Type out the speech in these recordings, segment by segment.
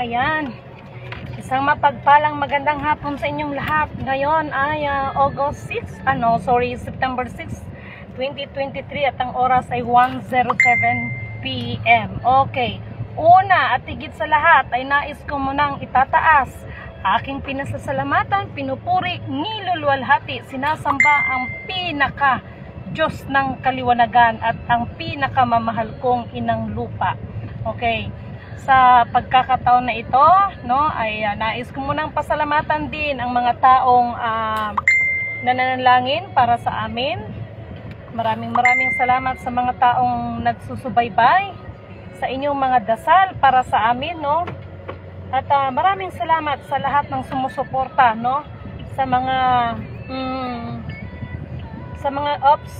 Ayan. Isang mapagpalang magandang hapon sa inyong lahat. Ngayon ay September 6, 2023 at ang oras ay 1:07 PM. Okay. Una at higit sa lahat ay nais ko munang itataas aking pinasasalamatan, pinupuri, niluluwalhati, sinasamba ang pinaka Diyos ng kaliwanagan at ang pinakamamahal kong inang lupa. Okay. Sa pagkakataon na ito, no, ay nais ko munang pasalamatan din ang mga taong nananalangin para sa amin. Maraming salamat sa mga taong nagsusubaybay sa inyong mga dasal para sa amin, no. At maraming salamat sa lahat ng sumusuporta, no, sa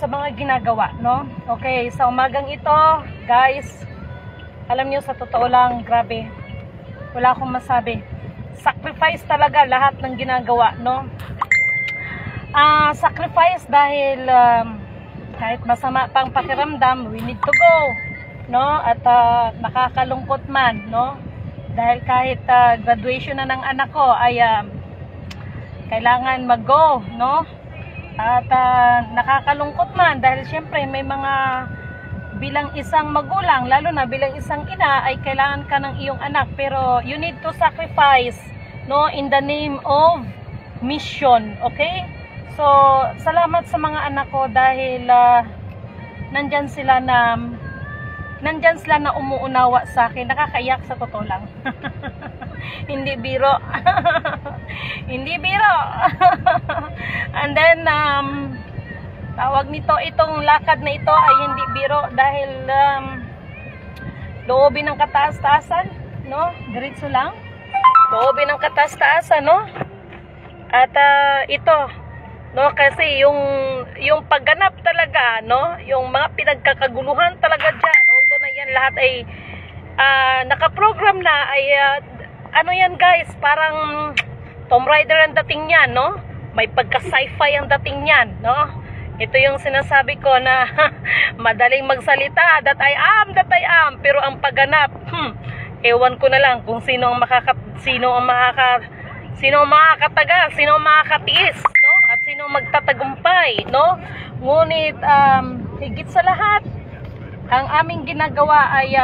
mga ginagawa, no. Okay, sa umagang ito, guys, alam niyo, sa totoo lang, grabe, wala akong masabi. Sacrifice talaga lahat ng ginagawa, no. Sacrifice dahil kahit masama pang pakiramdam, we need to go, no. At nakakalungkot man, no, dahil kahit graduation na ng anak ko ay kailangan mag-go, no. At nakakalungkot man dahil syempre may mga bilang isang magulang, lalo na bilang isang ina, ay kailangan ka ng iyong anak, pero you need to sacrifice, no, in the name of mission. Okay, so salamat sa mga anak ko dahil nandyan sila na umuunawa sa akin. Nakakaiyak sa totoo lang. Hindi biro. Hindi biro. And then tawag nito, itong lakad na ito ay hindi biro dahil loobin ng kataas-taasan, no? Diretso lang. Loobin ng kataas-taasan, no? At ito, no, kasi yung pagganap talaga, no, yung mga pinagkakaguluhan talaga diyan, although na yan lahat ay nakaprogram na, ay ano yan, guys, parang Tomb Raider ang dating niyan, no? May pagka-sci-fi ang dating niyan, no? Ito yung sinasabi ko na madaling magsalita, that I am, pero ang pagganap, ewan ko na lang kung sino ang makakatagal, sino ang makakatiis, no? At sino ang magtatagumpay, no? Ngunit higit sa lahat, ang aming ginagawa ay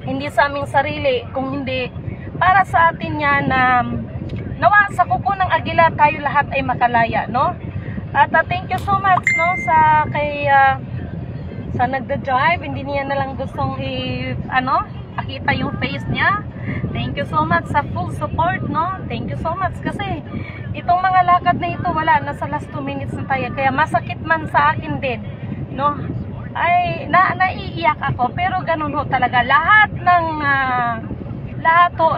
hindi sa aming sarili, kung hindi para sa atin yan, nawa sa kuko ng agila tayo lahat ay makalaya, no? At thank you so much, no, sa nagda-drive, hindi niya na lang gustong makita yung face niya. Thank you so much sa full support, no. Thank you so much kasi itong mga lakad na ito, wala, nasa last 2 minutes na tayo, kaya masakit man sa akin din, no. Ay naiiyak ako, pero ganun ho talaga. Lahat ng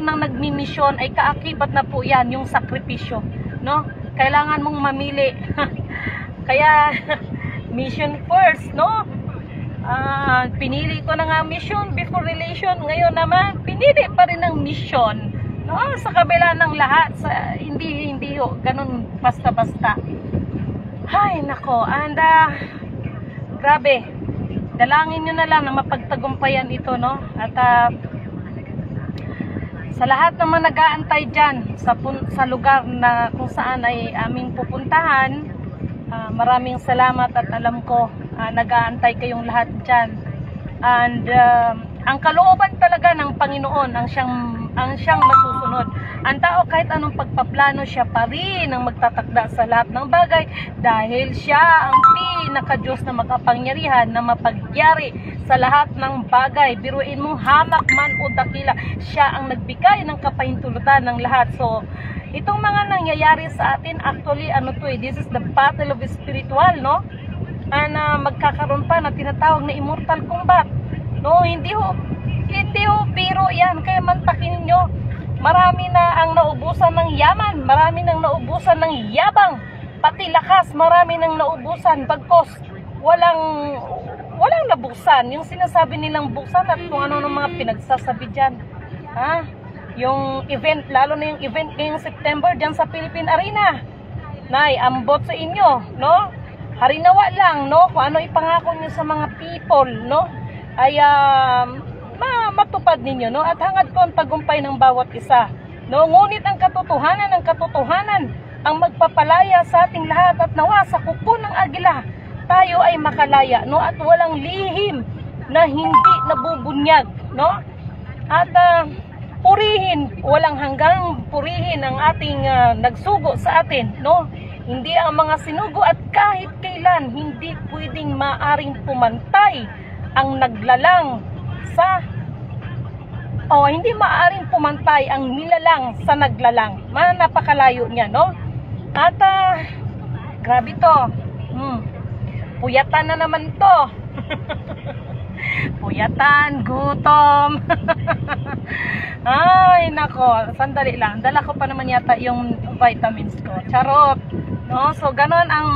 nagmi-mission ay kaakibat na po yan, yung sakripisyo, no. Kailangan mong mamili. Kaya mission first, no. Pinili ko na nga mission before relation. Ngayon naman pinili pa rin ang mission, no, sa kabila ng lahat. Hindi ho ganun basta-basta. Hay nako. And grabe, dalangin nyo na lang na mapagtagumpayan ito, no. At sa lahat ng mga nag-aantay dyan sa lugar na kung saan ay aming pupuntahan, maraming salamat at alam ko nag-aantay kayong lahat dyan. And ang kalooban talaga ng Panginoon ang siyang masusunod. Ang tao kahit anong pagpaplano, siya pa rin ang magtatakda sa lahat ng bagay dahil siya ang pinaka-Diyos na makapangyarihan na mapagyari sa lahat ng bagay. Biruin mo, hamak man o dakila, siya ang nagbigay ng kapahintulutan ng lahat. So itong mga nangyayari sa atin, actually this is the battle of spiritual, no. And magkakaroon pa na tinatawag na immortal combat, no. Hindi ho biro yan. Kaya mantakin nyo, marami na ang naubusan ng yaman, marami nang naubusan ng yabang, pati lakas, marami nang naubusan, bagkos walang nabuksan. Yung sinasabi nilang buksan at kung ano ng mga pinagsasabi dyan, yung event, lalo na yung event ngayong September dyan sa Philippine Arena, nay, ambot sa inyo, no. Harinawa lang, no, kung ano ipangako nyo sa mga people, no, ay matupad ninyo, no? At hangad ko ang tagumpay ng bawat isa, no? Ngunit ang katotohanan ang magpapalaya sa ating lahat, at nawa sa kuko ng agila tayo ay makalaya, no? At walang lihim na hindi nabubunyag, no? At walang hanggang purihin ang ating nagsugo sa atin, no? Hindi ang mga sinugo, at kahit kailan hindi pwedeng maaring pumantay ang naglalang hindi maaring pumantay ang nilalang sa naglalang. Napakalayo niya, no? At grabe to. Puyatan na naman to. Puyatan, gutom. Ay, nako. Sandali lang. Dala ko pa naman yata yung vitamins ko. Charot. No? So, ganon ang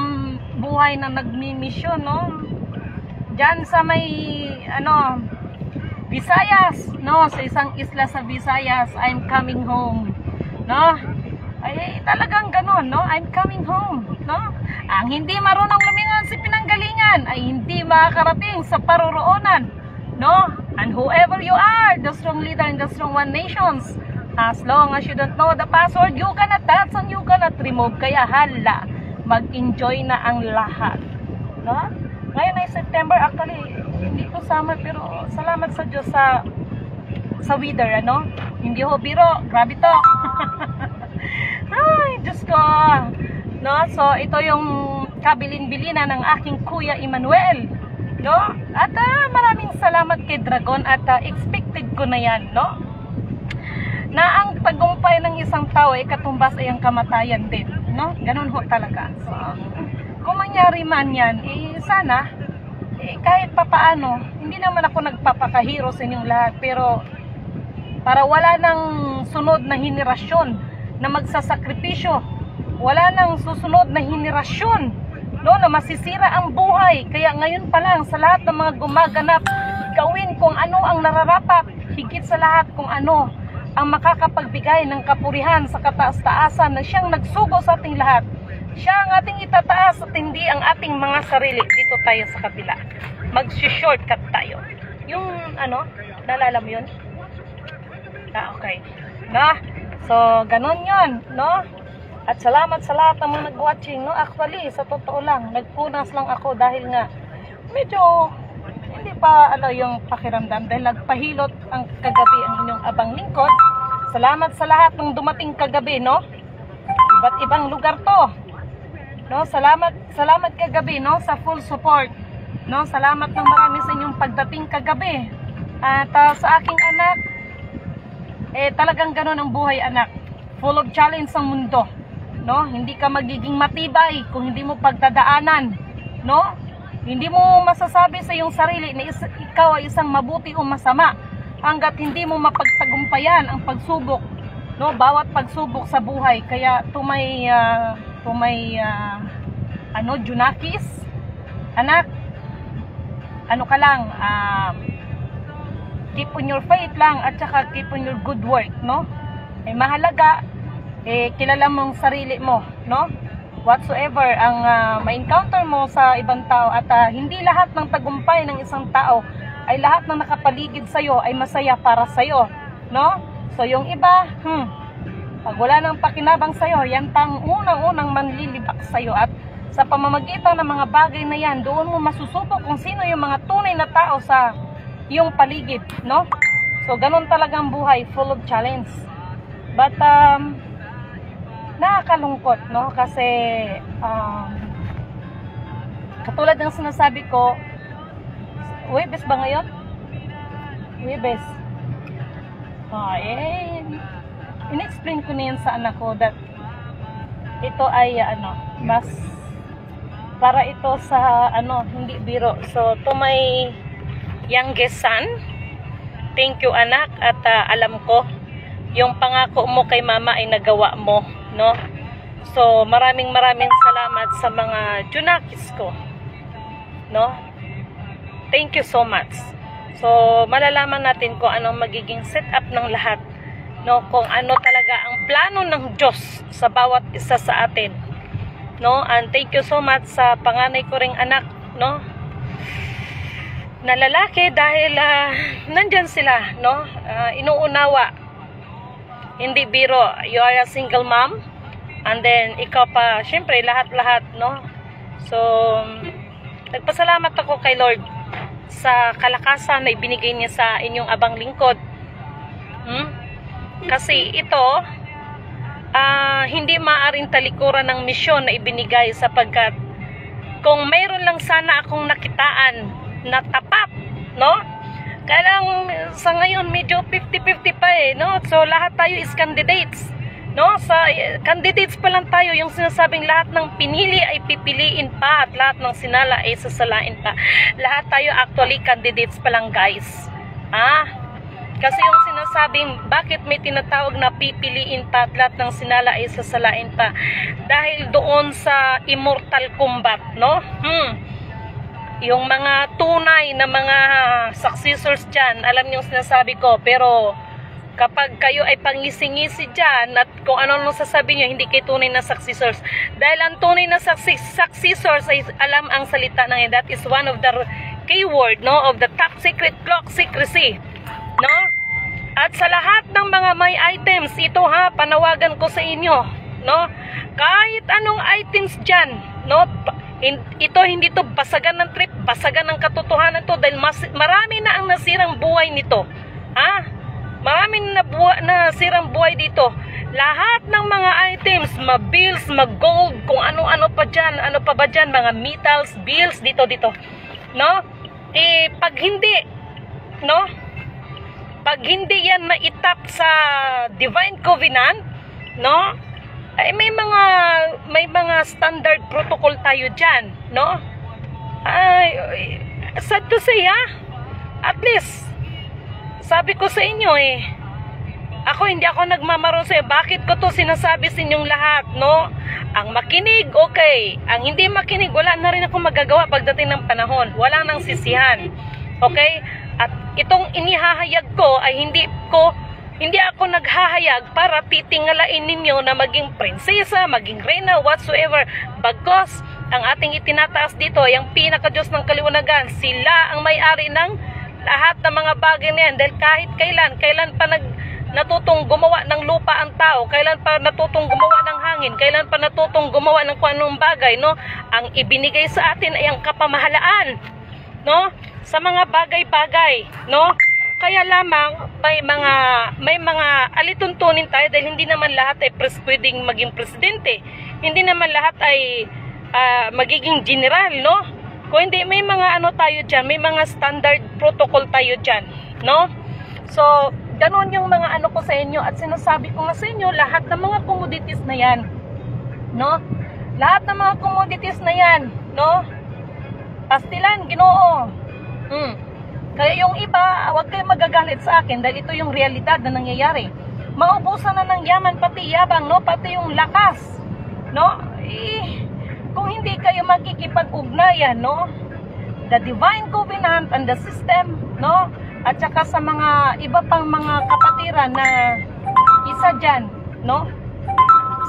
buhay na nagmi-mission, no? Diyan sa may, Visayas, no? Sa isang isla sa Visayas, I'm coming home. No? Ay, talagang ganon, no? I'm coming home, no? Ang hindi marunong lumingon si pinanggalingan ay hindi makakarating sa paroroonan, no? And whoever you are, the strong leader in the strong one nations, as long as you don't know the password, you cannot dance and you cannot remove. Kaya hala, mag-enjoy na ang lahat, no? Ngayon ay September, actually hindi to summer, pero salamat sa Diyos sa weather, ano? Hindi ho biro, grabe to. Ay, Diyos ko, no? So ito yung kabilin-bilinan ng aking Kuya Emmanuel, no? At maraming salamat kay Dragon, at expected ko na yan, no? Na ang tagumpay ng isang tao ay katumbas ay ang kamatayan din, no? Ganun ho talaga. So kung mangyari man yan, sana kahit papaano, hindi naman ako nagpapakahiro sa inyong lahat, pero para wala nang sunod na henerasyon na magsasakripisyo, wala nang susunod na henerasyon, no, na masisira ang buhay. Kaya ngayon pa lang, sa lahat ng mga gumaganap, gawin kung ano ang nararapat, higit sa lahat kung ano ang makakapagbigay ng kapurihan sa kataas-taasan na siyang nagsugo sa ating lahat. Siya ang ating itataas at hindi ang ating mga sarili. Dito tayo sa kabila. Mag-shortcut tayo. Yung naalala mo yun? Okay. Na? So, ganun yun, no? At salamat sa lahat ng mga nag-watching, no? Actually, sa totoo lang, nagpunas lang ako dahil nga medyo hindi pa yung pakiramdam dahil nagpahilot ang kagabi ang inyong abang lingkod. Salamat sa lahat ng dumating kagabi, no? Iba't ibang lugar to. No, salamat kagabi, no, sa full support. No, salamat ng marami sa inyong pagdating kagabi. At sa aking anak, talagang ganoon ang buhay, anak. Full of challenge ang mundo. No, hindi ka magiging matibay kung hindi mo pagdadaanan, no? Hindi mo masasabi sa iyong sarili na ikaw ay isang mabuti o masama hangga't hindi mo mapagtagumpayan ang pagsubok, no? Bawat pagsubok sa buhay. Kaya Junakis, anak, ka lang, keep on your faith lang, at saka keep on your good work, no? Mahalaga, kilala mong sarili mo, no? Whatsoever ang ma-encounter mo sa ibang tao, at hindi lahat ng tagumpay ng isang tao ay lahat ng nakapaligid sa'yo ay masaya para sa'yo, no? So yung iba, pag wala nang pakinabang sa'yo, yan pang unang-unang manlilibak sa'yo. At sa pamamagitan ng mga bagay na yan, doon mo masusubok kung sino yung mga tunay na tao sa iyong paligid, no? So, ganun talagang buhay, full of challenge. But, nakakalungkot, no? Kasi, katulad ng sinasabi ko, Huwebes ba ngayon? Huwebes. In-explain ko na yan sa anak ko that ito ay mas para ito sa hindi biro. So to my youngest son, thank you anak, at alam ko yung pangako mo kay mama ay nagawa mo, no? So maraming salamat sa mga Junakis ko, no? Thank you so much. So malalaman natin kung anong magiging setup ng lahat, no, kung ano talaga ang plano ng Diyos sa bawat isa sa atin, no? And thank you so much sa panganay ko ring anak, no, na lalaki dahil nandyan sila, no? Inuunawa. Hindi biro. You are a single mom. And then, ikaw pa, syempre, lahat-lahat, no? So, nagpasalamat ako kay Lord sa kalakasan na ibinigay niya sa inyong abang lingkod. Kasi ito, hindi maaaring talikuran ng misyon na ibinigay sapagkat kung mayroon lang sana akong nakitaan na tapat, no? Kaya lang, sa ngayon, medyo 50-50 pa no? So, lahat tayo is candidates, no? Sa candidates pa lang tayo, yung sinasabing lahat ng pinili ay pipiliin pa at lahat ng sinala ay sasalain pa. Lahat tayo actually candidates pa lang, guys. Kasi yung sinasabing bakit may tinatawag na pipiliin pa at lahat ng sinala ay sasalain pa, dahil doon sa immortal combat, no? Yung mga tunay na mga successors dyan, alam niyo yung sinasabi ko, pero kapag kayo ay pangisi-ngisi dyan at kung ano-ano sasabihin nyo, hindi kayo tunay na successors. Dahil ang tunay na successors ay alam ang salita ng that is one of the keyword, no, of the top secret clock secrecy, no? At sa lahat ng mga may items, ito panawagan ko sa inyo, no? Kahit anong items dyan, no? Ito hindi to basagan ng trip, basagan ng katotohanan to, dahil marami na ang nasirang buhay nito. Marami na nasirang buhay dito. Lahat ng mga items, bills, gold, kung ano-ano pa dyan, ano pa ba dyan, mga metals, bills, dito, no? Pag hindi, no? Pag hindi yan maitap sa Divine Covenant, no? Ay may mga standard protocol tayo diyan, no? Ay, sad to say, at least sabi ko sa inyo hindi ako nagmamaroon sa bakit ko to sinasabi sa inyong lahat, no? Ang makinig, okay. Ang hindi makinig, wala na rin ako magagawa pagdating ng panahon. Wala nang sisihan. Okay? At itong inihahayag ko ay hindi ako naghahayag para titingalain ninyo na maging prinsesa, maging reyna, whatsoever. Bagkus, ang ating itinataas dito ay ang pinaka-Diyos ng kaliwanagan. Sila ang may-ari ng lahat ng mga bagay na yan. Dahil kahit kailan pa natutong gumawa ng lupa ang tao, kailan pa natutong gumawa ng hangin, kailan pa natutong gumawa ng kung anong bagay, no? Ang ibinigay sa atin ay ang kapamahalaan, no? Sa mga bagay-bagay, no? Kaya lamang may mga alituntunin tayo dahil hindi naman lahat ay pwedeng maging presidente. Hindi naman lahat ay magiging general, no? Kung hindi, may mga tayo dyan, may mga standard protocol tayo dyan, no? So, ganun yung mga ko sa inyo at sinasabi ko nga sa inyo, lahat ng mga commodities na yan, no? Lahat ng mga commodities na yan, no? Pastilan, Ginoo. Kaya yung iba, huwag kayong magagalit sa akin dahil ito yung realidad na nangyayari. Maubusan na ng yaman, pati yabang, no? Pati yung lakas, no? Kung hindi kayo makikipag-ugnayan, no? The Divine Covenant and the system, no? At saka sa mga iba pang mga kapatiran na isa dyan, no?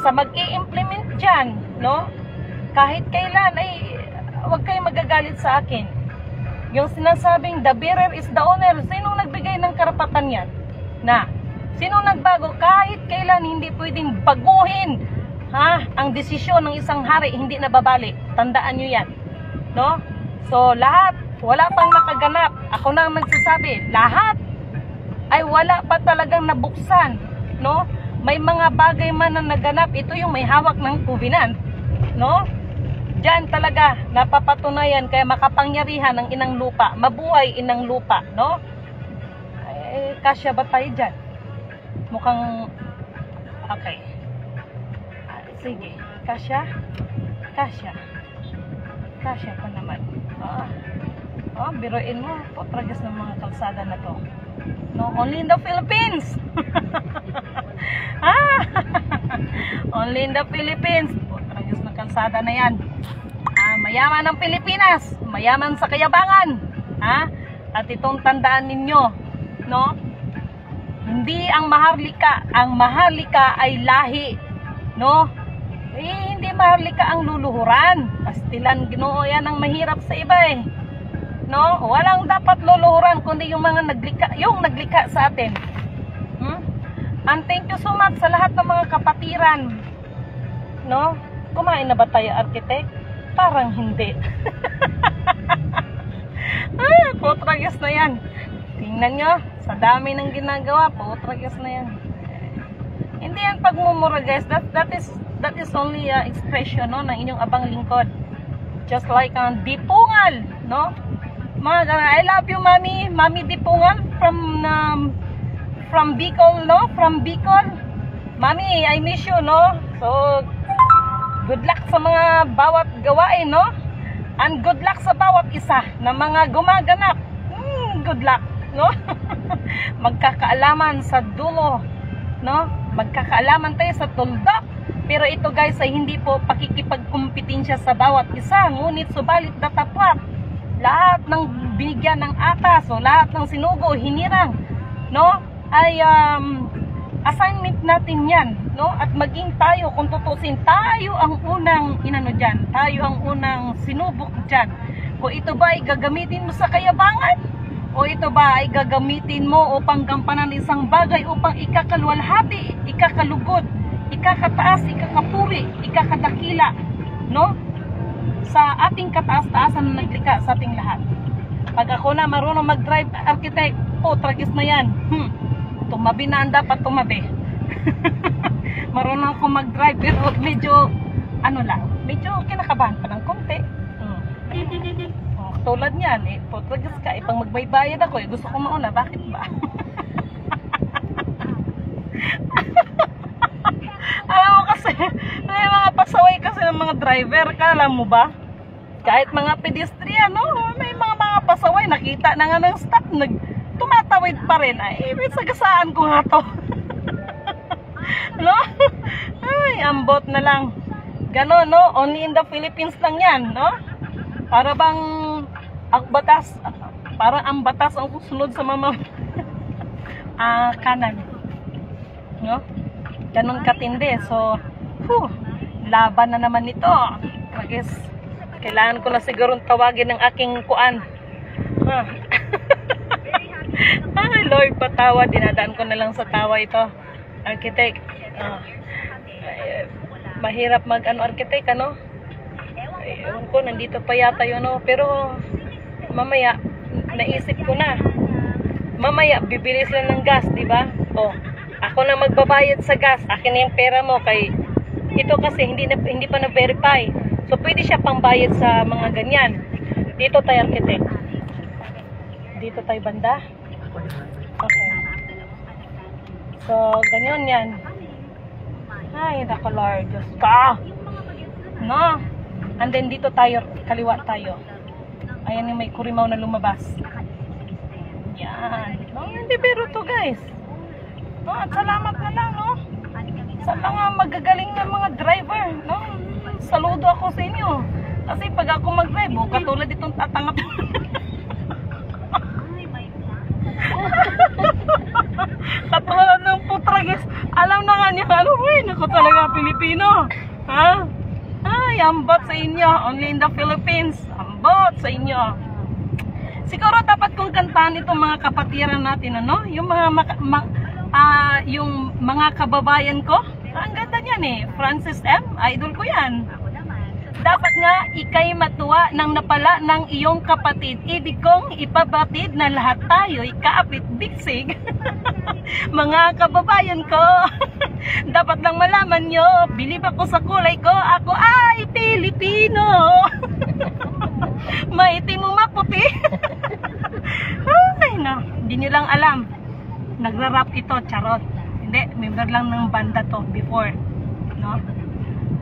Sa mag-i-implement dyan, no? Kahit kailan, huwag kayong magagalit sa akin. Yung sinasabing the bearer is the owner, sinong nagbigay ng karapatan yan? Sinong nagbago? Kahit kailan hindi pwedeng baguhin ang desisyon ng isang hari, hindi nababalik. Tandaan nyo yan, no? So lahat, wala pang nakaganap. Ako na magsasabi, lahat ay wala pa talagang nabuksan, no? May mga bagay man na naganap, ito yung may hawak ng covenant, no? Diyan talaga napapatunayan, kaya makapangyarihan ng inang lupa, mabuhay inang lupa, no? Kasya ba tayo dyan? Mukhang okay. Sige, kasya pa naman. Biruin mo, putragas ng mga kalsada na to, no? Only in the Philippines. Only in the Philippines, putragas ng kalsada na yan. Mayaman ng Pilipinas, mayaman sa kayabangan, at itong tandaan ninyo, no? Hindi ang maharlika ay lahi, no? Hindi maharlika ang luluhuran. Pastilan, Ginoo, yan ang mahirap sa iba, No? Walang dapat luluhuran kundi yung mga naglikha sa atin. And thank you so much sa lahat ng mga kapatiran. No? Kumain na ba tayo, architect? Parang hindi. Putragis na yan. Tingnan nyo, sa dami ng ginagawa, putragis na yan. Hindi yan pagmumura, guys. That is only expression, no, ng inyong abang lingkod. Just like ang dipungal, no? I love you, Mami. Mami Dipungal from Bicol, no? From Bicol. Mami, I miss you, no? So, good luck sa mga bawat gawain, no? And good luck sa bawat isa na mga gumaganap. Good luck, no? Magkakaalaman sa dulo, no? Magkakaalaman tayo sa tuldok. Pero ito, guys, ay hindi po pakikipagkumpetensya sa bawat isa. Ngunit subalit datapwat. Lahat ng binigyan ng atas o lahat ng sinugo, hinirang, no? Ay assignment natin yan, no? At maging tayo, kung tutusin, tayo ang unang inano dyan, tayo ang unang sinubok dyan. Kung ito ba ay gagamitin mo sa kayabangan, o ito ba ay gagamitin mo upang gampanan isang bagay upang ikakalwalhati, ikakalugod, ikakataas, ikakapuri, ikakadakila, no? Sa ating kataas-taasan na naglikha sa ating lahat. Pag ako na marunong mag-drive, architect, tragis na yan. Tumabi na ang dapat tumabi. Marunong ako mag-drive, pero medyo, medyo kinakabahan pa ng konti. Tulad niyan, tragis ka, pang magbaybayad ako, gusto ko mauna, bakit ba? Alam mo kasi, may mga pasaway kasi ng mga driver, kala mo ba? Kahit mga pedestrian, no? May mga pasaway, nakita na nga ng stop, tumatawid pa rin. Ay, may sagasaan ko nga to. No? Ay, ambot na lang. Ganon, no? Only in the Philippines lang yan, no? Para bang ang batas, parang ang batas ang susunod sa kanan. No? Ganon katindi. So, laban na naman ito. Tragis. Kailangan ko na siguro tawagin ng aking kuan. Ay, Lord, patawa. Dinadaan ko na lang sa tawa ito. Architect. Mahirap architect, ano? Ewan ko, nandito pa yata yun, no? Pero, mamaya, naisip ko na. Mamaya, bibili sila ng gas, di ba? Ako na magbabayad sa gas. Akin na yung pera mo. Kay ito kasi hindi pa na-verify. So, pwede siya pangbayad sa mga ganyan. Dito tayo, architect. Dito tayo banda. Okay. So, ganyan yan. Ay, nako Lord. Diyos ka. No? And then, dito tayo, kaliwa tayo. Ayan yung may kurimaw na lumabas. Yan. No, hindi pero to, guys. No, at salamat na lang, no? Sa mga magagaling na mga driver, no? Saludo ako sa inyo. Kasi pag ako mag-drive, katulad itong tatangap. Katulad ng putragis. Alam na nga niya, naku talaga Pilipino. Ha? Ay, ambot sa inyo. Only in the Philippines. Ambot sa inyo. Siguro dapat kong kantahan itong mga kapatiran natin, ano? Yung yung mga kababayan ko. Ang ganda niyan eh. Francis M. Idol ko yan. Dapat nga ikay matuwa ng napala ng iyong kapatid. Ibig kong ipabatid na lahat tayo ikaapit bigsig. Mga kababayan ko. Dapat lang malaman nyo. Bilib ako sa kulay ko. Ako ay Pilipino. Maitim mo maputi. Ay no. Hindi nyo lang alam. Nagra-rap ito, charot. Hindi, member lang ng banda to before. No?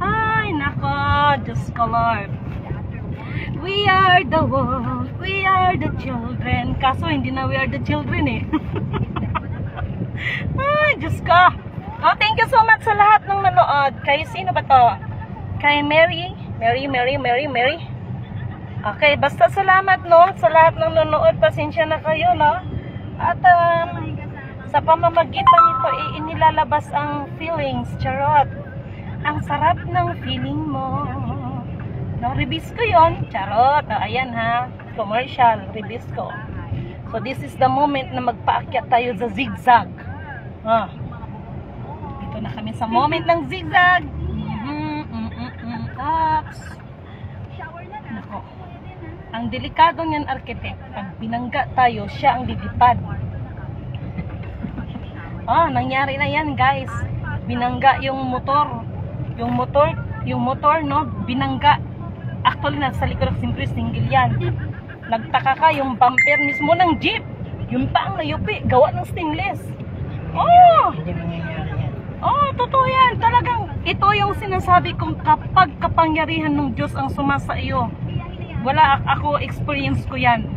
Ay, nako, Diyos ko Lord. We are the world, we are the children. Kaso hindi na we are the children eh. Ay, Diyos ko. Oh, thank you so much sa lahat ng nanood. Kay sino ba to? Kay Mary. Okay, basta salamat, no? Sa lahat ng nanood, pasensya na kayo, no? At sa pamamagitan nito, inilalabas ang feelings, charot. Ang sarap ng feeling mo. No, release ko yun, charot. O, ayan ha. commercial, Ribisco. So this is the moment na magpaakyat tayo sa zigzag. Dito na kami sa moment ng zigzag. Ups. Nako. Ang delikado niyan, architect. Pag binangga tayo, siya ang lilipad. Nangyari na yan, guys. Binangga yung motor. Yung motor, no? Binangga. Actually, nasa likod ng single yan. Nagtaka ka, yung bumper mismo ng jeep. Yung pa ang nayupi, gawa ng stainless. Totoo yan. Talagang, ito yung sinasabi kong kapag kapangyarihan ng Diyos ang sumasa iyo. Wala ako, experience ko yan.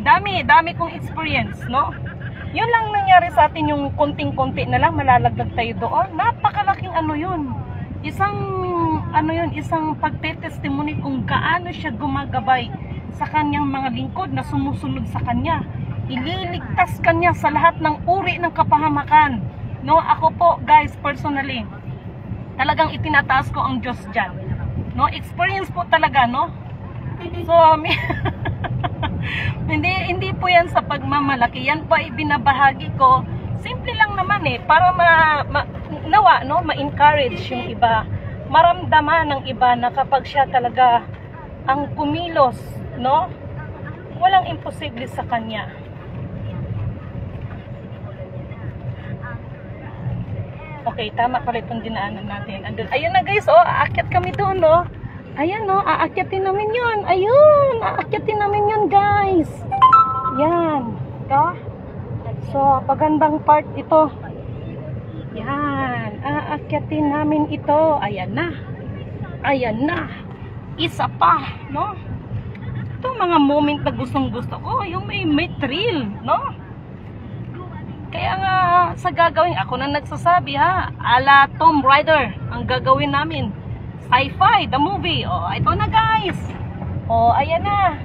Dami kong experience, no? Yun lang nangyari sa atin, yung konting-konti na lang, malalagdag tayo doon. Napakalaking yun. Isang pagtetestimony kung gaano siya gumagabay sa kanyang mga lingkod na sumusunod sa kanya. Ililigtas kanya sa lahat ng uri ng kapahamakan. No, ako po, guys, personally, talagang itinataas ko ang Diyos dyan. No, experience po talaga, no? So, hindi po yan sa pagmamalaki. Yan po ay binabahagi ko. Simple lang naman para nawa, no, ma-encourage yung iba. Maramdaman ng iba na kapag siya talaga ang kumilos, no? Walang imposible sa kanya. Okay, tama pala itong dinaanan natin. Ayun na, guys, aakyat kami doon, no? Ayan, no, aakyatin namin yun. Ayun, aakyatin namin yun, guys. Yan. So, pagandang part ito. Yan, aakyatin namin ito. Ayan na. Isa pa, no? Ito mga moment na gustong gusto ko, yung may thrill, no? Kaya nga, sa gagawin, ako na nagsasabi, ala Tomb Raider, ang gagawin namin. Sci-fi, the movie. Ito na, guys. Ayan na.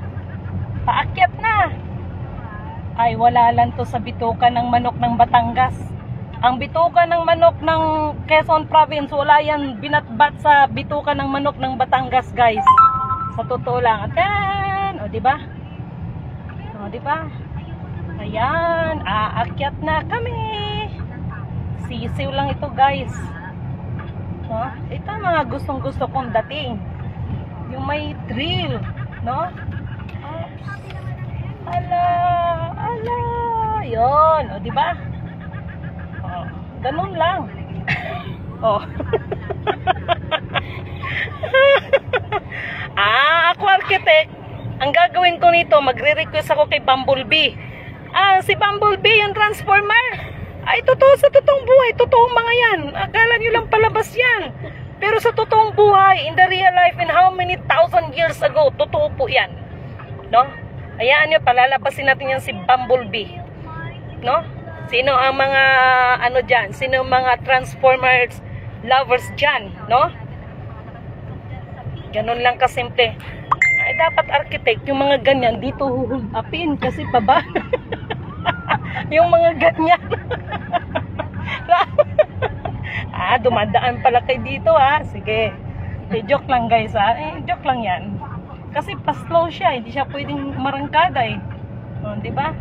Paakyat na. Ay, wala lang to sa bituka ng manok ng Batangas. Ang bituka ng manok ng Quezon Province, wala yan binatbat sa bituka ng manok ng Batangas, guys. Sa totoo lang. Atan! Diba? Diba? Ayan, aakyat na kami. Sisiw lang ito, guys. Ito mga gustong-gusto kong dating. Yung may thrill, no? Ala. Yun, diba? Ganun lang. Ako, architect, ang gagawin ko nito, magre-request ako kay Bumblebee. Si Bumblebee, yung transformer. Ay, totoo sa totoong buhay. Totoong mga yan. Akala nyo lang palabas yan. Pero sa totoong buhay, in the real life, in how many thousand years ago, totoo po yan. No? Hayaan nyo, palalabasin natin yan si Bumblebee. No? Sino ang mga, dyan? Sino ang mga transformers lovers dyan? No? Ganun lang kasimple. Ay, dapat architect, yung mga ganyan, dito huhulapin kasi baba. Yung mga ganyan. Dumadaan pala kayo dito, Sige. Joke lang, guys, joke lang yan. Kasi pa-slow siya, hindi siya pwedeng marangkada, di ba?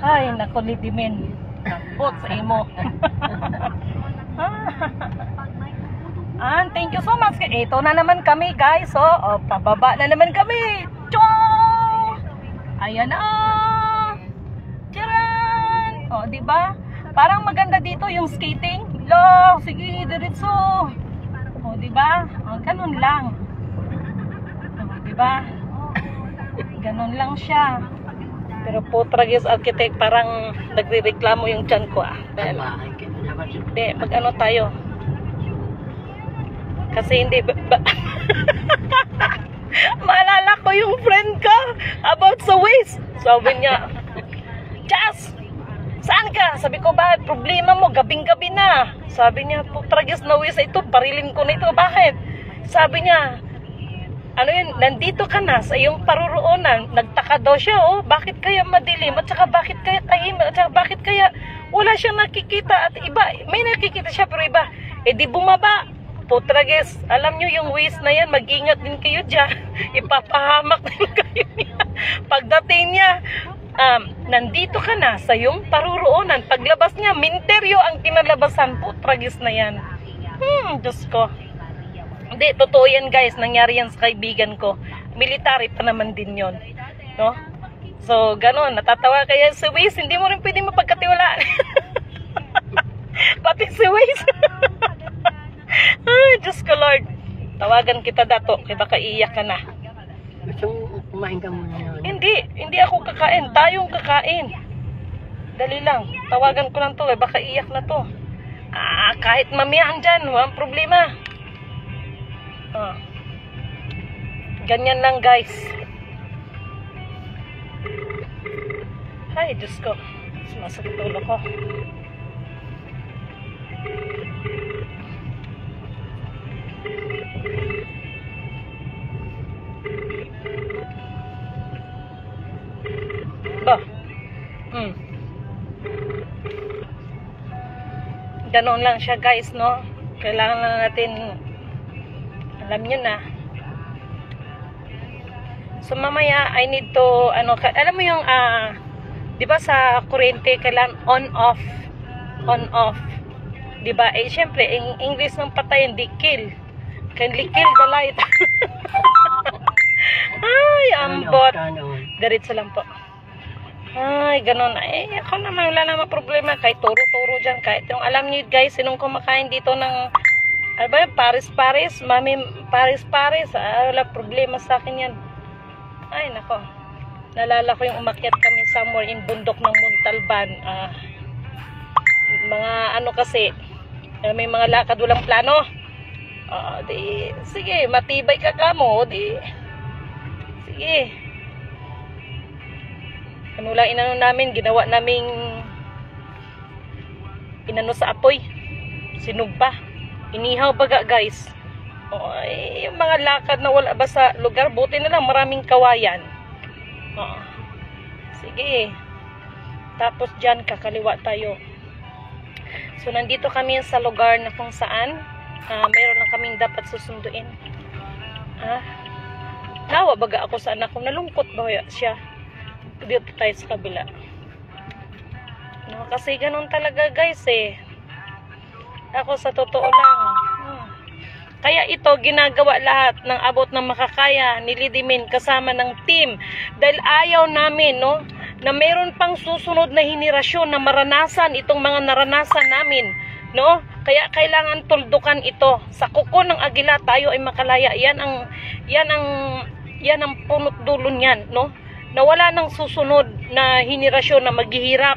Ay, nakulidimin. Nakot sa imo. Thank you so much. Ito na naman kami, guys. Pababa na naman kami. Chong! Ayan na. Tiyan! Diba? Parang maganda dito yung skating. Sige, diretso. Diba? Ganun lang. Diba? Ganun lang siya. Pero Potragis Architect, parang nagre-reklamo yung tiyan ko, Hindi, mag-ano tayo. Kasi hindi maalala ko yung friend ko about sa waist. Sabi niya, Jazz, saan ka? Sabi ko, bakit? Problema mo, gabing-gabi na. Sabi niya, Potragis na waist ito, barilin ko na ito. Bakit? Sabi niya, nandito ka na sa iyong paruroonan. Nagtaka daw siya, bakit kaya madilim? At saka bakit kaya tahimik? At saka bakit kaya wala siyang nakikita? At iba, may nakikita siya pero iba. Di bumaba. Putragis, alam nyo yung waste na yan, mag-ingat din kayo dyan. Ipapahamak din kayo niya. Pagdating niya, nandito ka na sa yung paruroonan. Paglabas niya, minteryo ang kinalabasan. Putragis na yan. Diyos ko. Hindi, totoo yan guys. Nangyari yan sa kaibigan ko. Military pa naman din yon, no? So, ganon. Natatawa kaya si Waze. Hindi mo rin pwede mapagkatiwalaan. Pati si Waze. Ay, Diyos ko Lord. Tawagan kita dato. Kaya baka iiyak ka na. Gusto mo kumain ka muna yun? Hindi ako kakain. Tayong kakain. Dali lang. Tawagan ko lang to. Baka iiyak na to. Kahit mamiyahan dyan. Walang problema. Ganyan lang guys. Ay, Diyos ko. Sumasakit ulo ko. Ba? Ganon lang siya guys, no? Kailangan lang natin, alam nyo na. So mamaya, I need to, alam mo yung, di ba sa kuryente, kailangan on-off. On-off. Di ba? Eh, syempre, in English ng patay, hindi kill. Kindly kill the light. Ay, ambot. Diretso lang po. Ay, ganun. Eh, ako naman, wala naman problema. Kahit turo-turo dyan. Kahit yung, alam niyo guys, sinong kumakain dito ng, ano ba yun, Paris-Paris. Mami, Paris-Paris. Wala problema sa akin yan. Ay, nako. Nalala ko yung umakyat kami somewhere in bundok ng Montalban. Mga ano kasi, may mga lakad walang plano. Sige, matibay ka kamo. Sige. Ano lang inano namin, ginawa naming inano sa apoy. Sinugba. Inihaw baga guys. Yung mga lakad na wala ba sa lugar, buti na lang maraming kawayan. Sige. Tapos dyan, kakaliwa tayo. So, nandito kami sa lugar na kung saan meron lang kaming dapat susunduin. Nawa baga ako sa anak ko. Nalungkot ba siya? Dito tayo sa kabila. No, kasi ganun talaga guys eh. Ako sa totoo lang. Kaya ito, ginagawa lahat ng abot ng makakaya ni Lidimin kasama ng team. Dahil ayaw namin, no, na mayroon pang susunod na henerasyon na maranasan itong mga naranasan namin, no? Kaya kailangan tuldukan ito. Sa kuko ng agila tayo ay makalaya. Yan ang punot dulo niyan, no? Na wala nang susunod na henerasyon na maghihirap.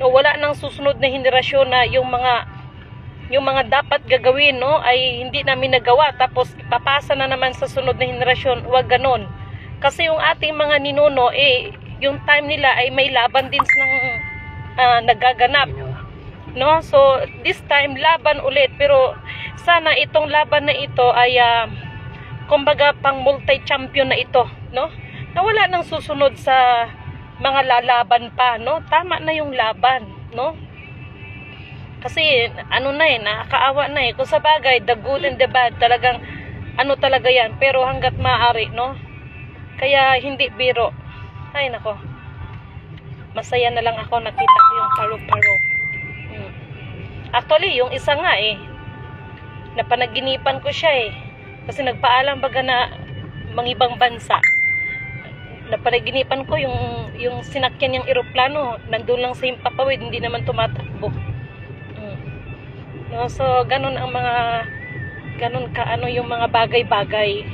Na wala nang susunod na henerasyon na yung mga dapat gagawin, no, ay hindi namin nagawa. Tapos papasa na naman sa sunod na henerasyon. Huwag ganon. Kasi yung ating mga ninuno, yung time nila ay may laban din ng nagaganap, no? So this time laban ulit, pero sana itong laban na ito ay kumbaga pang multi-champion na ito, no? Na wala nang susunod sa mga lalaban pa, no? Tama na yung laban, no? Kasi ano na nakakaawa na kung sa bagay, the good and the bad, talagang ano talaga yan, pero hanggat maaari, no? Kaya hindi biro. Ay nako, masaya na lang ako nakita ko yung paro-paro. Actually yung isa nga napanaginipan ko siya kasi nagpaalam baga na mangibang bansa. Napanaginipan ko yung sinakyan niyang eroplano nandun lang sa himpapawid, hindi naman tumatakbo. No, so ganun ang mga yung mga bagay-bagay.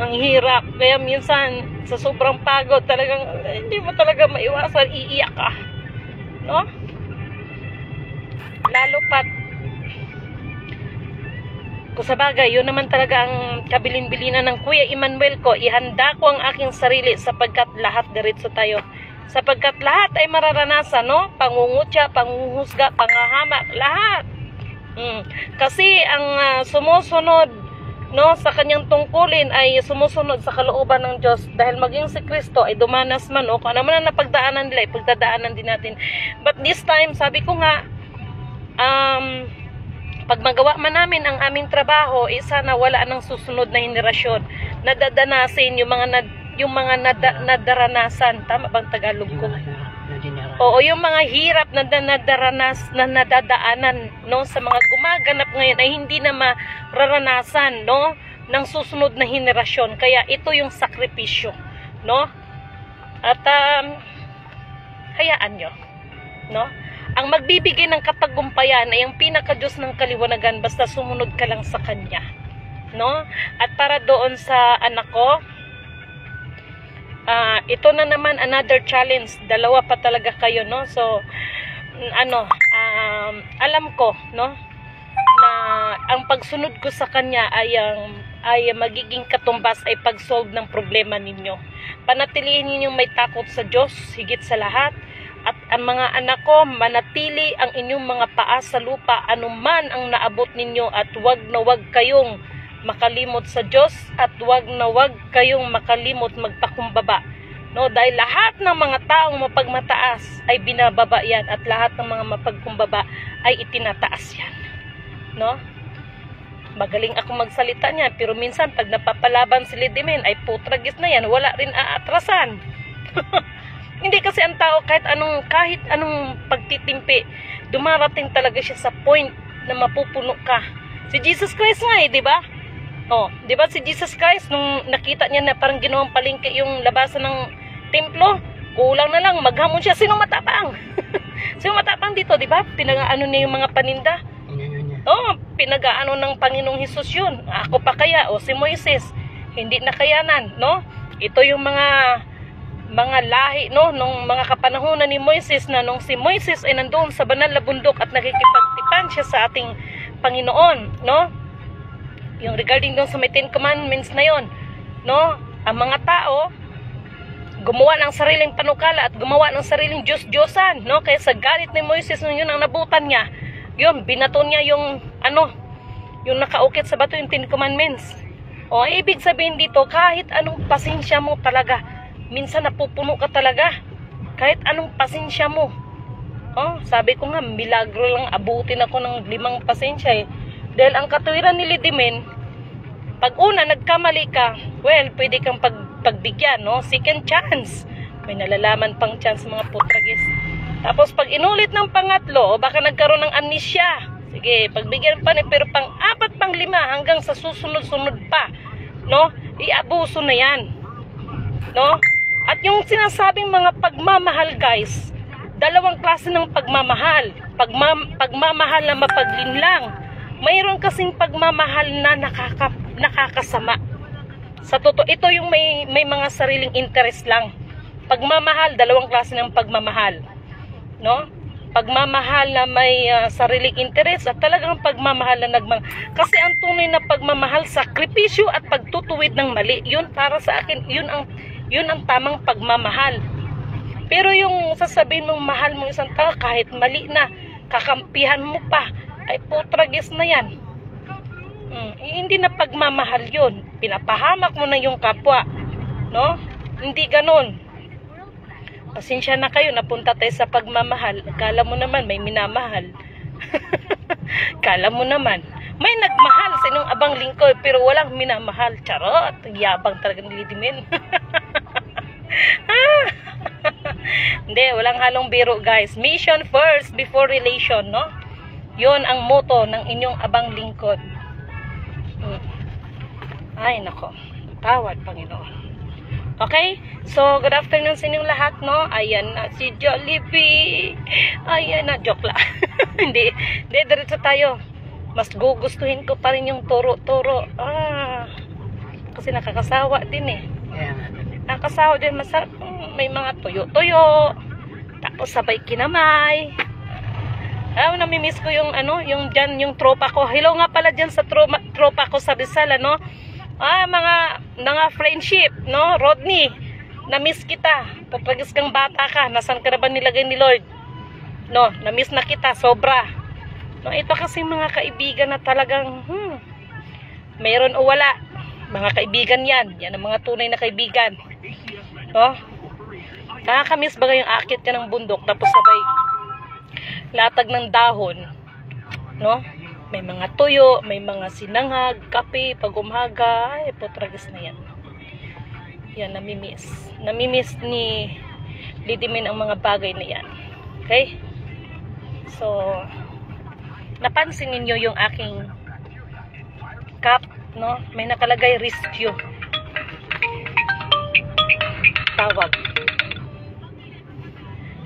Ang hirap. Kaya minsan sa sobrang pagod talagang hindi mo talaga maiwasan, iiyak ka, no? Lalo pat kung sa bagay, yun naman talaga ang kabilin-bilinan ng Kuya Emmanuel ko. Ihanda ko ang aking sarili sapagkat lahat diretso tayo. Sapagkat lahat ay mararanasan, no? Pangungutya, panguhusga, pangahamak, lahat. Kasi ang sumusunod, no, sa kanyang tungkulin ay sumusunod sa kalooban ng Diyos. Dahil maging si Kristo ay dumanas man o kung ano man ang napagdaanan nila, ipagdadaanan din natin. But this time, sabi ko nga, pag magawa man namin ang aming trabaho, sana wala nang susunod na henerasyon na dadanasin yung mga nadaranasan. Tama bang Tagalog ko? Oo, yung mga hirap na nadadaanan, no, sa mga gumaganap ngayon ay hindi na mararanasan, no, ng susunod na henerasyon. Kaya ito yung sakripisyo, no? At hayaan nyo, no? Ang magbibigay ng katagumpayan ay ang pinaka-Diyos ng kaliwanagan, basta sumunod ka lang sa Kanya, no? At para doon sa anak ko, ito na naman another challenge. Dalawa pa talaga kayo, no? So, alam ko, no, na ang pagsunod ko sa Kanya ay magiging katumbas ay pag-solve ng problema ninyo. Panatilihin ninyong may takot sa Diyos higit sa lahat. At ang mga anak ko, manatili ang inyong mga paa sa lupa anuman ang naabot ninyo, at wag na wag kayong makalimot sa Diyos, at wag na wag kayong makalimot magpakumbaba, no? Dahil lahat ng mga taong mapagmataas ay binababa yan, at lahat ng mga mapagkumbaba ay itinataas yan, no? Magaling ako magsalita niyan, pero minsan pag napapalaban si Lidimen ay putragis na yan, wala rin aatrasan. Hindi kasi ang tao kahit anong pagtitimpi, dumarating talaga siya sa point na mapupuno ka. Si Jesus Christ nga di ba? Oh, di ba si Jesus Christ nung nakita niya na parang ginawang palengke yung labasan ng templo, kulang na lang maghamon siya. Sinong matapang? Sinong matapang dito, di ba? Pinagaano niya yung mga paninda. Oh, pinagaano ng Panginoong Hesus yun. Ako pa kaya o si Moises, hindi nakayanan, no? Ito yung mga lahi, no, nung mga kapanahunan ni Moises, na nung si Moises ay nandoon sa banal na bundok at nakikipagtipan siya sa ating Panginoon, no? Yung regarding doon sa may 10 Commandments na yon, no? Ang mga tao gumawa ng sariling panukala at gumawa ng sariling Diyos-Diyosan, no? Kaya sa galit ni Moises nung yun ang nabutan niya, yun, binato niya yung yung nakaukit sa bato, yung 10 Commandments. O, ibig sabihin dito, kahit anong pasensya mo talaga, minsan napupuno ka talaga. Kahit anong pasensya mo. Oh, sabi ko nga, milagro lang abutin ako ng 5 pasensya eh. Dahil ang katuwiran ni Lidimen, pag una nagkamali ka, well, pwede kang pagbigyan, no? Second chance. May nalalaman pang chance mga putragis. Tapos pag inulit ng pangatlo, o baka nagkaroon ng amnesia, sige, pagbigyan pa ni, pero pang 4, pang 5, hanggang sa susunod-sunod pa, no? Iabuso na yan, no? At yung sinasabing mga pagmamahal, guys, 2 klase ng pagmamahal. Pagmamahal na mapaglinlang. Mayroon kasing pagmamahal na nakakasama. Sa totoo, ito yung may mga sariling interest lang. Pagmamahal, 2 klase ng pagmamahal, no? Pagmamahal na may sariling interest, at talagang pagmamahal na kasi ang tunay na pagmamahal, sakripisyo at pagtutuwid ng mali. Yun para sa akin, yun ang tamang pagmamahal. Pero yung sasabihin mong mahal mo isang tao kahit mali na, kakampihan mo pa, ay putragis na yan. Hindi na pagmamahal yun. Pinapahamak mo na yung kapwa, no? Hindi ganon. Pasensya na kayo, napunta tayo sa pagmamahal. Kala mo naman may minamahal. Kala mo naman may nagmahal sa inyong abang lingkod, pero walang minamahal. Charot, yabang talaga ni Lidimen. Hindi, walang halong biro, guys. Mission first before relation, no? Yun ang motto ng inyong abang lingkod. Ay, nako. Tawad, Panginoon. Okay? So, good afternoon sa inyong lahat, no? Ayan na si Jollibee. Ayan na, joke lang. Hindi, diretso tayo. Mas gugustuhin ko pa rin yung turo-turo. Kasi nakakasawa din eh. Nakakasawa din, masarap. May mga tuyo-tuyo. Tapos sabay kinamay. Namimiss ko yung yung tropa ko. Hello nga pala dyan sa tropa ko sa Rizal, no? Mga friendship, no? Rodney, na-miss kita. Patragis kang bata ka. Nasaan ka na ba nilagay ni Lord? No, na-miss na kita, sobra. No, ito kasi mga kaibigan na talagang, mayroon o wala. Mga kaibigan yan. Yan ang mga tunay na kaibigan. No? Nakakamiss ba yung akit ka ng bundok, tapos sabay latag ng dahon, no? May mga tuyo, may mga sinangag, kape, pag umaga. Ay, putragis na yan. Yan, namimiss. Namimiss ni Lidimin ang mga bagay na yan. Okay? So, napansin ninyo yung aking cup, no? May nakalagay rescue. Tawag.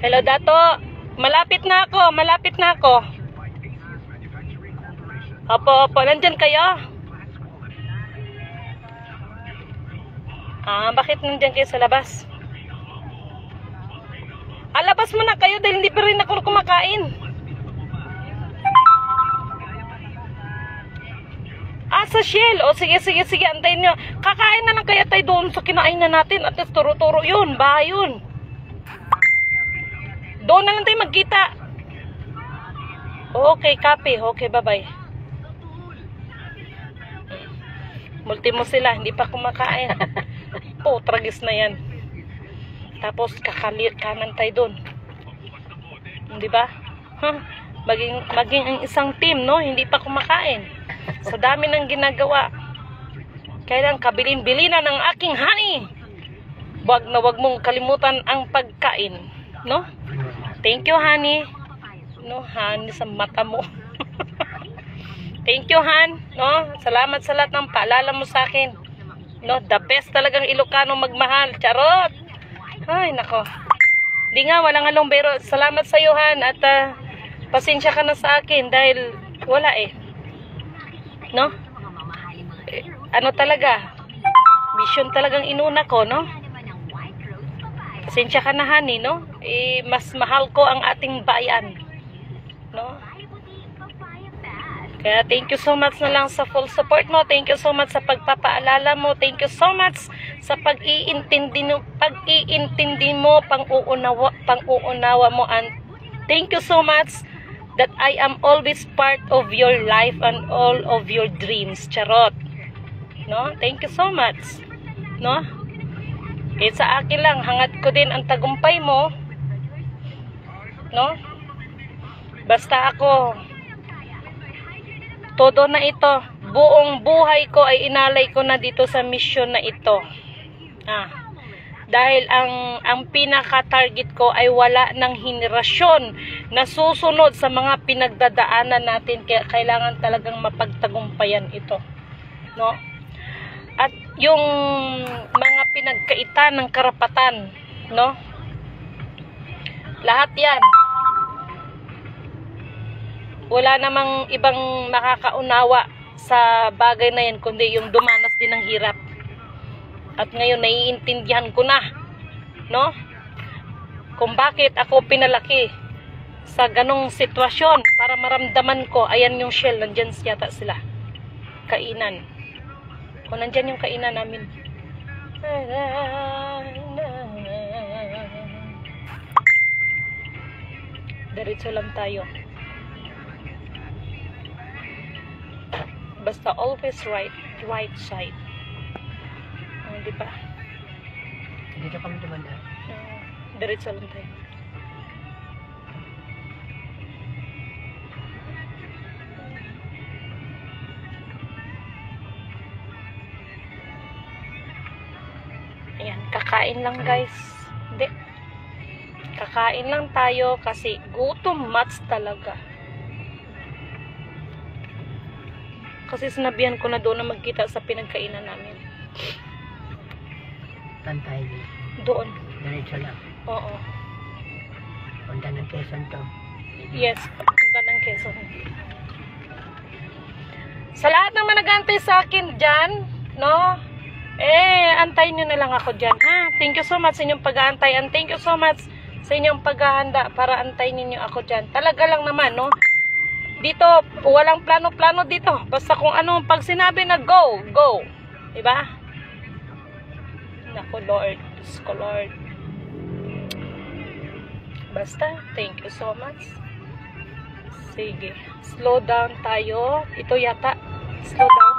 Hello, Dato. Malapit na ako. Malapit na ako. Opo. Nandyan kayo? Bakit nandyan kayo sa labas? Labas mo na kayo dahil hindi pa rin ako kumakain. Sa Shell. O sige, antayin nyo. Kakain na lang kaya tayo doon sa kinain na natin. At least turo-turo yun. Bahay yun. Doon na lang tayo magkita. Okay, copy. Okay, bye-bye. Multi mo sila. Hindi pa kumakain. Tragis na yan. Tapos kakalit kanan tayo doon. Di ba? Maging ang isang team, no? Hindi pa kumakain. Sa dami ng ginagawa. Kailan kabilin-bilin na ng aking honey. Wag mong kalimutan ang pagkain, no? Thank you, honey. No, honey sa mata mo. Thank you, Han. No? Salamat sa lahat ng paalala mo sa akin. No, the best talagang Ilocano magmahal. Charot. Ay, nako. Di nga, walang halong pero salamat sa iyo, Han. At pasensya ka na sa akin dahil wala eh. No? Ano talaga? Mission talagang inuna ko, no? Pasensya ka na, honey, no? Mas mahal ko ang ating bayan. No? Kaya thank you so much na lang sa full support mo. Thank you so much sa pagpapaalala mo. Thank you so much sa pag-iintindi mo, pang-uunawa mo. And thank you so much that I am always part of your life and all of your dreams. Charot. No? Thank you so much. No? Sa akin lang, hangat ko din ang tagumpay mo. No? Basta ako, todo na ito. Buong buhay ko ay inalay ko na dito sa mission na ito. Dahil ang pinaka-target ko ay wala ng henerasyon na susunod sa mga pinagdadaanan natin. Kaya kailangan talagang mapagtagumpayan ito. No? At yung mga pinagkaitan ng karapatan, no? Lahat yan. Wala namang ibang makakaunawa sa bagay na yan kundi yung dumanas din ng hirap. At ngayon naiintindihan ko na, no? Kung bakit ako pinalaki sa ganong sitwasyon para maramdaman ko, ayan yung Shell, nandyan yata sila. Kainan. Kung nandyan yung kainan namin. Diretso lang tayo. Basta always right side. Di ba? Dito kami dumandaan. Diretso lang tayo. Ayan, kakain lang guys. Hindi. Kakain lang tayo kasi gutom mats talaga. Kasi sinabihan ko na doon na magkita sa pinagkainan namin. Saan tayo dito? Doon. Diretso lang. Oo. Punta ng Quezon to. Yes, punta ng Quezon. Sa lahat naman nag-antay sa akin dyan, no? Antayin nyo na lang ako dyan, ha? Thank you so much sa inyong pag-aantay and thank you so much sa inyong paghahanda para antayin ninyo ako dyan. Talaga lang naman, no? Dito, walang plano-plano dito. Basta kung ano, pag sinabi na go, go. Diba? Naku, Lord. Diyos ko, Lord. Basta, thank you so much. Sige. Slow down tayo. Ito yata. Slow down.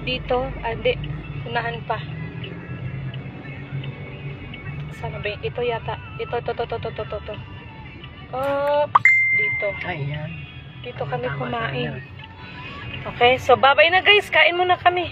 Dito. Hindi. Unahan pa. Sana ba? Ito yata. Ito. Oops. Dito. Ayan. Dito kami kumain. Okay, so babay na guys. Kain muna kami.